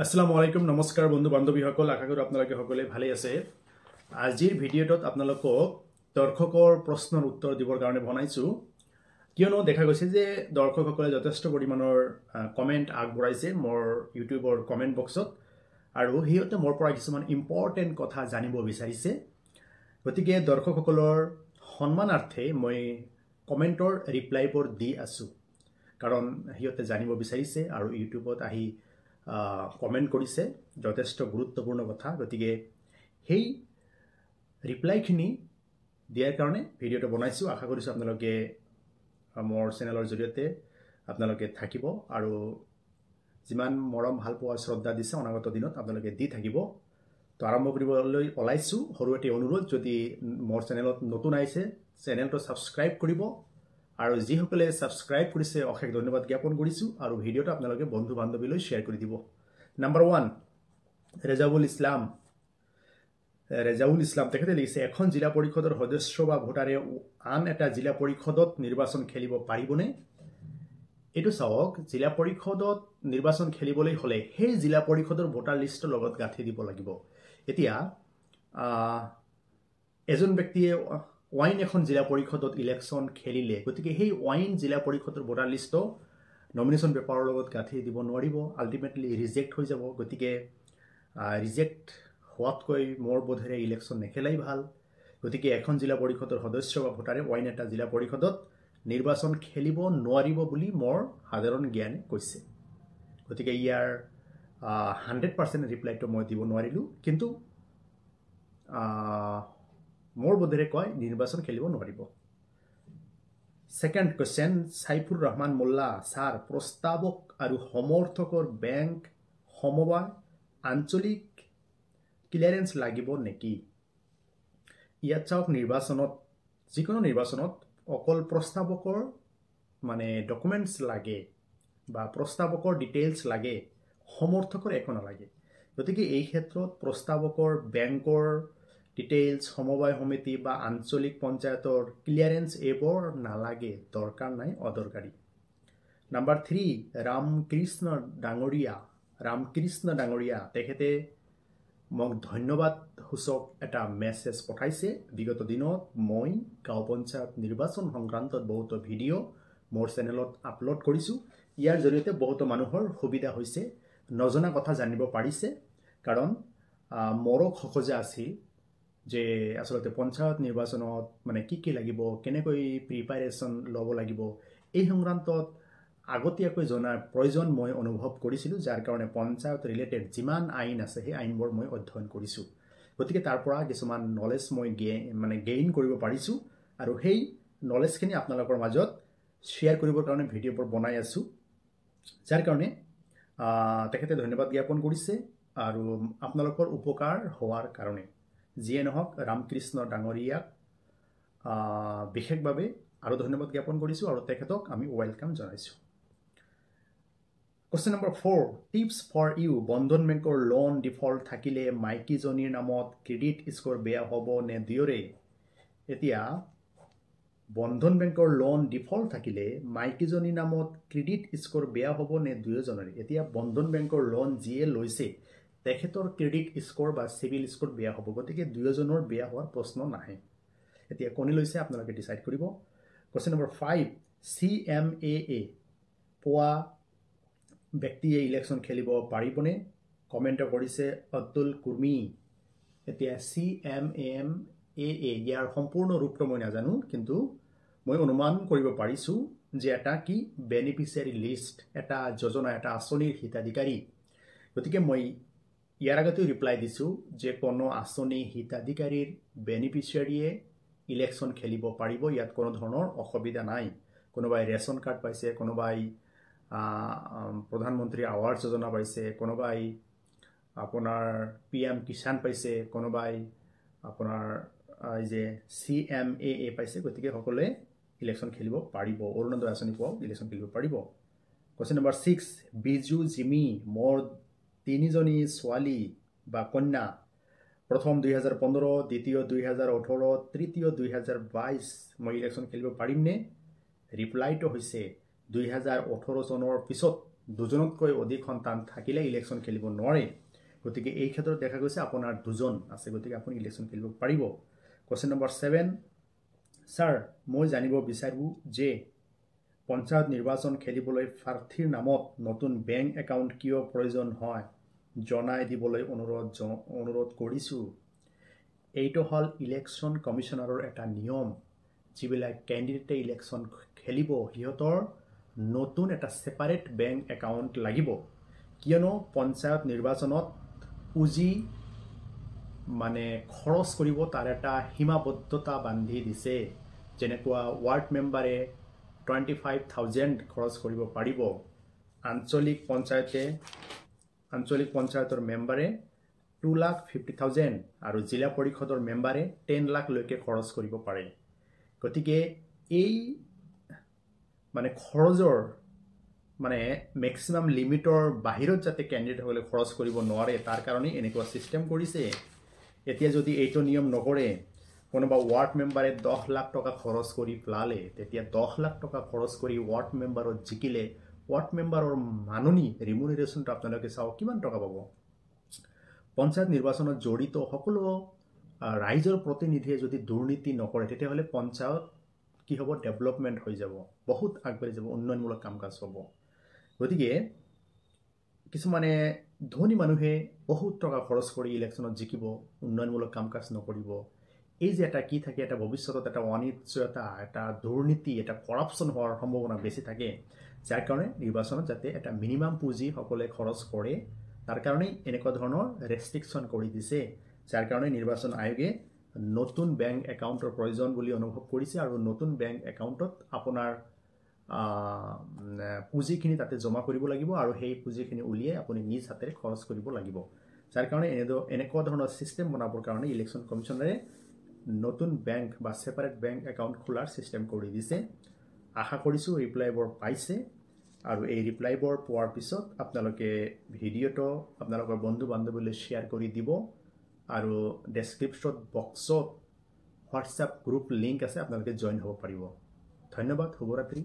আসসালামু আলাইকুম নমস্কাৰ বন্ধু বান্ধৱীসকল আশা কৰোঁ আপোনালোকে সকলোৱে ভালে আছে আজিৰ ভিডিঅ'টোত আপোনালোকক দৰ্শকৰ প্ৰশ্নৰ উত্তৰ দিবৰ কাৰণে বনাইছো কিয়নো দেখা গৈছে যে দৰ্শকসকলে যথেষ্ট পৰিমাণৰ কমেন্ট আগবঢ়াইছে মোৰ ইউটিউবৰ কমেন্ট বক্সত আৰু হিয়তে মোৰ পৰা কিছুমান ইম্পৰ্টেন্ট কথা জানিব বিচাৰিছে গতিকে দৰ্শকসকলৰ সন্মানাৰ্থে মই কমেন্টৰ ৰিপ্লাইবোৰ দি আছো কাৰণ হিয়তে জানিব বিচাৰিছে আৰু ইউটিউবত আহি কমেন্ট কৰিছে যথেষ্ট গুৰুত্বপূৰ্ণ কথা গতিকে হেই ৰিপ্লাইখিনি দিয়াৰ কাৰণে ভিডিঅ'টো বনাইছো আশা কৰিছো আপোনালোকে মোৰ চেনেলৰ জৰিয়তে আপোনালোকে থাকিব আৰু যিমান মৰম ভাল পোৱা শ্ৰদ্ধা দিছে অনাগত দিনত আপোনালোকে দি থাকিব তো আৰম্ভ কৰিবলৈ ওলাইছো সৰু এটি অনুৰোধ যদি মোৰ চেনেলত নতুন আহিছে চেনেলটো সাবস্ক্ৰাইব কৰিব আৰু যিসকলে সাবস্ক্ৰাইব কৰিছে অশেষ ধন্যবাদ জ্ঞাপন কৰিছো আৰু ভিডিঅ'টো আপোনালোকে বন্ধু বান্ধৱীলৈ শেয়াৰ কৰি দিব নাম্বাৰ 1 ৰেজাউল ইছলাম তেখেতে লিখিছে এখন জিলা পৰিষদৰ সদস্য বা ভোটাৰে আন এটা জিলা পৰিষদত নিৰ্বাচন খেলিব পাৰিবনে এটো চাওক জিলা পৰিষদত নিৰ্বাচন খেলিবলৈ হলে সেই জিলা পৰিষদৰ ভোটাৰ লিষ্টৰ লগত গাঁঠি দিব লাগিব এতিয়া এজন ব্যক্তিয়ে ওয়াইন এখন জিলা পৰিষদত ইলেকশন খেলিলে গতিকে সেই ওয়াইন জিলা পৰিষদৰ ভোটাৰ লিষ্ট নমিনেশন পেপাৰৰ লগত গাঁঠি দিব নোৱাৰিব আল্টিমেটলি ৰিজেক্ট হৈ যাব গতিকে ৰিজেক্ট হোৱাতকৈ মোৰ বোধেৰে ইলেকশন নেখেলাই ভাল গতিকে এখন জিলা পৰিষদৰ সদস্য বা ভোটাৰে ওয়াইন এটা জিলা পৰিষদত নিৰ্বাচন খেলিব নোৱাৰিব বুলি মোৰ সাধাৰণ জ্ঞান কৈছে গতিকে ইয়াৰ 100% ৰিপ্লাইটো মই দিব নোৱাৰিলো কিন্তু মোৰ বোধেৰে কয় নিৰ্বাচন খেলিব নোৱাৰিব second question Saifur Rahman Molla sir প্ৰস্তাবক আৰ সমৰ্থকৰ ব্যাংক সমবায় আঞ্চলিক ক্লিয়াৰেন্স লাগিব নেকি ইয়াত চাওক নিৰ্বাচনত যিকোনো নিৰ্বাচনত অকল প্ৰস্তাবকৰ মানে ডকুমেন্টস লাগে বা প্ৰস্তাবকৰ ডিটেইলস লাগে সমৰ্থকৰ একো নালাগে গতিকে এই ক্ষেত্ৰত প্ৰস্তাবকৰ বেংকৰ ডিটেইলস সমবায় সমিতি বা আঞ্চলিক পঞ্চায়তৰ ক্লিয়াৰেন্স এবৰ নালাগে দৰকাৰ নাই অদৰকাৰী নাম্বাৰ 3 ৰামকৃষ্ণ ডাঙৰীয়া তেখেতে মোক ধন্যবাদ সূচক এটা মেছেজ পঠাইছে বিগত দিনত মই গাঁও পঞ্চায়ত নিৰ্বাচন সংক্ৰান্তত বহুত ভিডিঅ মোৰ চেনেলত আপলোড কৰিছো ইয়াৰ জৰিয়তে বহুত মানুহৰ সুবিধা হৈছে নজনা কথা জানিব পাৰিছে কাৰণ মোৰো খোজা আছিল যে আসলে পঞ্চায়ত নিৰ্বাচনত মানে কি লাগিব কেনেকৈ প্ৰিপাৰেচন লব লাগিব এই সংক্ৰান্তত আগতীয়াকৈ জনাৰ প্ৰয়োজন মই অনুভৱ কৰিছিলো যাৰ কাৰণে পঞ্চায়ত ৰিলেটেড যিমান আইন আছে সেই আইনবোৰ মই অধ্যয়ন কৰিছো গতিকে তাৰ পৰা কিছুমান নলেজ মই গেইন কৰিব পাৰিছো আৰু সেই নলেজখিনি আপোনালোকৰ মাজত শেয়াৰ কৰিবৰ কাৰণে ভিডিঅ'বোৰ বনাই আছো যাৰ কাৰণে তেখেতে ধন্যবাদ জ্ঞাপন কৰিছে আৰু আপোনালোকৰ উপকাৰ হোৱাৰ কাৰণে যিয়ে নহওক ৰামকৃষ্ণ ডাঙৰীয়াক বিশেষভাৱে আৰু ধন্যবাদ জ্ঞাপন কৰিছো আৰু তেখেতক আমি ওয়েলকাম জনাইছো question number 4 tips for you Bandhan বেংকৰ লোন ডিফল্ট থাকিলে মাইকীজনীৰ নামত ক্ৰেডিট স্কোৰ বেয়া হ'ব নে দিয়ৰে এতিয়া বন্ধন বেংকৰ লোন ডিফল্ট থাকিলে মাইকীজনীৰ নামত ক্ৰেডিট স্কোৰ বেয়া হ'ব নে দুয়োজনৰে এতিয়া বন্ধন বেংকৰ লোন যিয়ে লৈছে তেখেতৰ ক্ৰেডিট স্কোৰ বা সিভিল স্কোৰ বেয়া হ'ব গতিকে দুয়োজনৰ বেয়া হোৱাৰ প্ৰশ্ন নাহে এতিয়া কোনে লৈছে আপোনালোকে ডিসাইড কৰিব কোশ্চেন নম্বৰ 5 CMAA পোৱা ব্যক্তিয়ে ইলেকশন খেলিব পাৰিবনে কমেন্ট কৰিছে অতুল কুৰ্মি এতিয়া CMAA ইয়াৰ সম্পূৰ্ণ ৰূপটো মই নাজানো কিন্তু মই অনুমান কৰিব পাৰিছো যে এটা কি বেনিফিচিয়াৰী লিষ্ট এটা যোজনা এটা আঁচনিৰ হিতাধিকাৰী গতিকে মই ইয়াৰ আগতে ৰিপ্লাই দিছো যে কোনো আঁচনি হিতাধিকাৰীৰ বেনিফিচিয়াৰীয়ে ইলেকশন খেলিব পাৰিব ইয়াত কোনো ধৰণৰ অসুবিধা নাই কোনোবাই ৰেশন কাৰ্ড পাইছে কোনোবাই প্ৰধানমন্ত্ৰী আৱাস যোজনা পাইছে কোনোবাই আপোনাৰ PM কিষাণ পাইছে কোনোবাই আপোনাৰ যে CMAA পাইছে গতিকে সকলোৱে ইলেকশন খেলিব পাৰিব অৰুণোদয় আঁচনি পোৱা ইলেকশন খেলিব পাৰিব কোশ্চেন নম্বৰ 6 বিজু জিমি মোৰ তিনিজনী ছোৱালী বা কন্যা প্ৰথম 2015 দ্বিতীয় 2018 তৃতীয় 2022 মই ইলেকশন খেলিব পাৰিমনে ৰিপ্লাইটো হৈছে 2018 চনৰ পিছত দুজনতকৈ অধিক সন্তান থাকিলে ইলেকশ্যন খেলিব নোৱাৰে গতিকে এই ক্ষেত্ৰত দেখা গৈছে আপোনাৰ দুজন আছে গতিকে আপুনি ইলেকশ্যন খেলিব পাৰিব কোৱেশ্চন নম্বৰ 7 স্যাৰ মই জানিব বিচাৰো যে পঞ্চায়ত নিৰ্বাচন খেলিবলৈ প্ৰাৰ্থীৰ নামত নতুন বেংক একাউণ্ট কিয় প্ৰয়োজন হয় জনাই দিবলৈ অনুৰোধ কৰিছো এইটো হল ইলেকশ্যন কমিশনাৰৰ এটা নিয়ম যিবিলাক ক্যান্ডিডেটে ইলেকশ্যন খেলিব হিহঁতৰ নতুন এটা সেপাৰেট বেংক একাউণ্ট লাগিব কিয়নো পঞ্চায়ত নিৰ্বাচনত পুঁজি মানে খৰচ কৰিব তাৰ এটা সীমাবদ্ধতা বান্ধি দিছে যেনেকুৱা ৱাৰ্ড মেম্বাৰে 25,000 খৰচ কৰিব পাৰিব আঞ্চলিক পঞ্চায়তৰ মেম্বাৰে 2,50,000 আৰু জিলা পৰিষদৰ মেম্বাৰে 10 লাখ লৈকে খৰচ কৰিব পাৰে গতিকে এই মানে খৰচৰ মানে ম্যাক্সিমাম লিমিটৰ বাহিৰত যাতে ক্যান্ডিডেট হলে খৰচ কৰিব নোৱাৰে তাৰ কাৰণে এনেকুৱা সিস্টেম কৰিছে এতিয়া যদি এইটো নিয়ম নকৰে কোনোবা ৱাৰ্ড মেম্বাৰে 10 লাখ টকা খৰচ কৰি প্লালে তেতিয়া 10 লাখ টকা খৰচ কৰি ৱাৰ্ড মেম্বাৰত জিকিলে ৱাৰ্ড মেম্বাৰৰ মাননি ৰিমুনাৰেশনটো আপোনালোকে চাও কিমান টকা পাব পঞ্চায়ত নিৰ্বাচনত জড়িত সকলো ৰাইজৰ প্ৰতিনিধিয়ে যদি দুৰ্নীতি নকৰে তেতিয়া হলে পঞ্চায়ত কি হ'ব ডেভেলপমেন্ট হৈ যাব বহুত আগবাঢ়ি যাব উন্নয়নমূলক কামকাজ হ'ব গতিকে কিছুমানে ধনী মানুহে বহুত টকা খৰচ কৰি ইলেকশ্যনত জিকিব উন্নয়নমূলক কামকাজ নকৰিব এই যে এটা কি থাকে এটা ভৱিষ্যতত এটা অনিশ্চয়তা এটা দুৰ্নীতি এটা কৰাপচন হোৱাৰ সম্ভাৱনা বেছি থাকে যাৰ কাৰণে নিৰ্বাচনত যাতে এটা মিনিমাম পুঁজি সকলে খৰচ কৰে তাৰ কাৰণে এনেকুৱা ধৰণৰ ৰেষ্ট্ৰিকশন কৰি দিছে যাৰ কাৰণে নিৰ্বাচন আয়োগে নতুন বেংক একাউণ্টৰ প্ৰয়োজন বুলি অনুভৱ কৰিছে আৰু নতুন বেংক একাউণ্টত আপোনাৰ পুঁজিখিনি তাতে জমা কৰিব লাগিব আৰু সেই পুঁজিখিনি উলিয়াই আপুনি নিজ হাতেৰে খৰচ কৰিব লাগিব যাৰ কাৰণে এনেকুৱা ধৰণৰ সিস্টেম বনাবৰ কাৰণে ইলেকশ্যন কমিশনাৰে নতুন বেংক বা সেপাৰেট বেংক একাউণ্ট খোলাৰ সিস্টেম কৰি দিছে আশা কৰিছো ৰিপ্লাইবোৰ পাইছে আৰু এই ৰিপ্লাইবোৰ পোৱাৰ পিছত আপোনালোকে ভিডিঅটো আপোনালোকৰ বন্ধু বান্ধৱীলৈ শেয়াৰ কৰি দিব আৰু ডেসক্ৰিপশন বক্সত হোৱাটসঅ্যাপ গ্ৰুপ লিংক আছে আপোনালোকে জয়েন হ'ব পাৰিব ধন্যবাদ শুভৰাত্ৰি